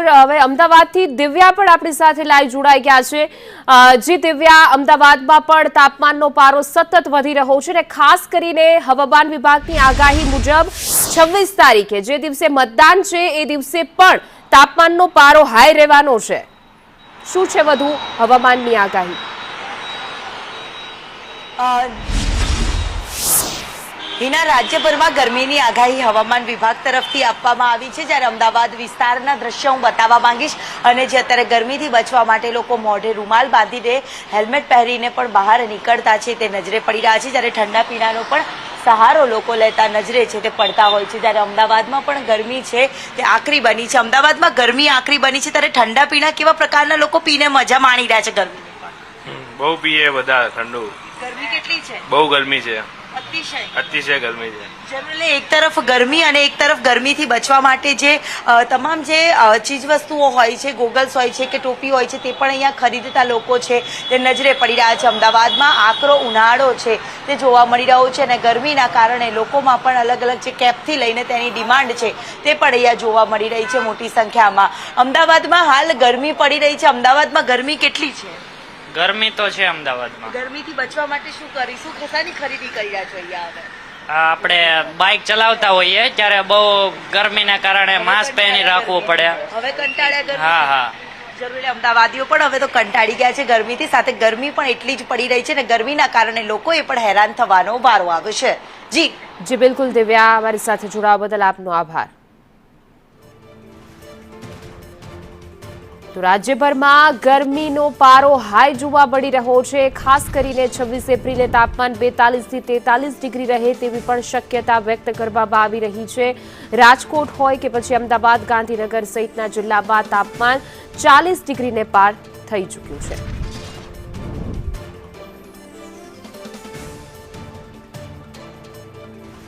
બરાબર। હવે અમદાવાદથી દિવ્યા પણ આપણી સાથે લાઈવ જોડાઈ ગયા છે। જી દિવ્યા, અમદાવાદમાં પણ તાપમાનનો પારો સતત વધી રહ્યો છે અને ખાસ કરીને હવામાન વિભાગની આગાહી મુજબ 26 તારીખે જે દિવસે મતદાન છે એ દિવસે પણ તાપમાનનો પારો હાઈ રહેવાનો છે। શું છે વધુ હવામાનની આગાહી? હિના, રાજ્યભરમાં ગરમીની આગાહી હવામાન વિભાગ તરફથી આપવામાં આવી છે। જ્યારે અમદાવાદ વિસ્તારના દ્રશ્યો હું બતાવવા માંગીશ અને જે અત્યારે ગરમીથી બચવા માટે લોકો મોઢે રૂમાલ બાંધીને હેલ્મેટ પહેરીને પણ બહાર નીકળતા છે તે નજરે પડી રહ્યા છે। જ્યારે ઠંડા પીણાનો પણ સહારો લોકો લેતા નજરે છે તે પડતા હોય છે। જ્યારે અમદાવાદમાં પણ ગરમી છે તે આકરી બની છે। અમદાવાદમાં ગરમી આકરી બની છે ત્યારે ઠંડા પીણા કેવા પ્રકારના લોકો પીને મજા માણી રહ્યા છે? ગરમીની બહુ પીએ બધા ઠંડુ। ગરમી કેટલી છે? બહુ ગરમી છે, અતિશય ગરમી છે। જનરલી એક તરફ ગરમી અને એક તરફ ગરમીથી બચવા માટે જે તમામ જે ચીજ વસ્તુઓ હોય છે, ગોગલ્સ હોય છે કે ટોપી હોય છે, તે પણ અહીંયા ખરીદતા લોકો છે તે નજરે પડી રહ્યા છે। અમદાવાદમાં આકરો ઉનાળો છે તે જોવા મળી રહ્યો છે અને ગરમીના કારણે લોકોમાં પણ અલગ અલગ જે કેપથી લઈને તેની ડિમાન્ડ છે તે પણ અહીંયા જોવા મળી રહી છે મોટી સંખ્યામાં। અમદાવાદમાં હાલ ગરમી પડી રહી છે। અમદાવાદમાં ગરમી કેટલી છે? ગરમી તો છે અમદાવાદમાં। ગરમીથી બચવા માટે શું કરીશું? ખેસાની ખરીદી કરી રહ્યા છો અહીંયા? હવે આપણે બાઇક ચલાવતા હોઈએ ત્યારે બહુ ગરમીના કારણે માસ્ક પહેરી રાખવું પડે। હવે કંટાળ્યા? હા હા, જરૂરી અમદાવાદીઓ પણ હવે તો કંટાળી ગયા છે ગરમીથી, સાથે ગરમી પણ એટલી જ પડી રહી છે અને ગરમીના કારણે લોકોએ પણ હેરાન થવાનો વારો આવ્યો છે। જી બિલકુલ દિવ્યા, અમારી સાથે જોડાવા બદલ આપનો આભાર। તો રાજ્યભરમાં ગરમીનો પારો હાઈ જોવા મળી રહ્યો છે। ખાસ કરીને 26 એપ્રિલે તાપમાન 42 થી 43 ડિગ્રી રહે તેવી પણ શક્યતા વ્યક્ત કરવામાં આવી રહી છે। રાજકોટ હોય કે પછી અમદાવાદ, ગાંધીનગર સહિતના જિલ્લામાં તાપમાન 40 ડિગ્રીને પાર થઈ ચૂક્યું છે।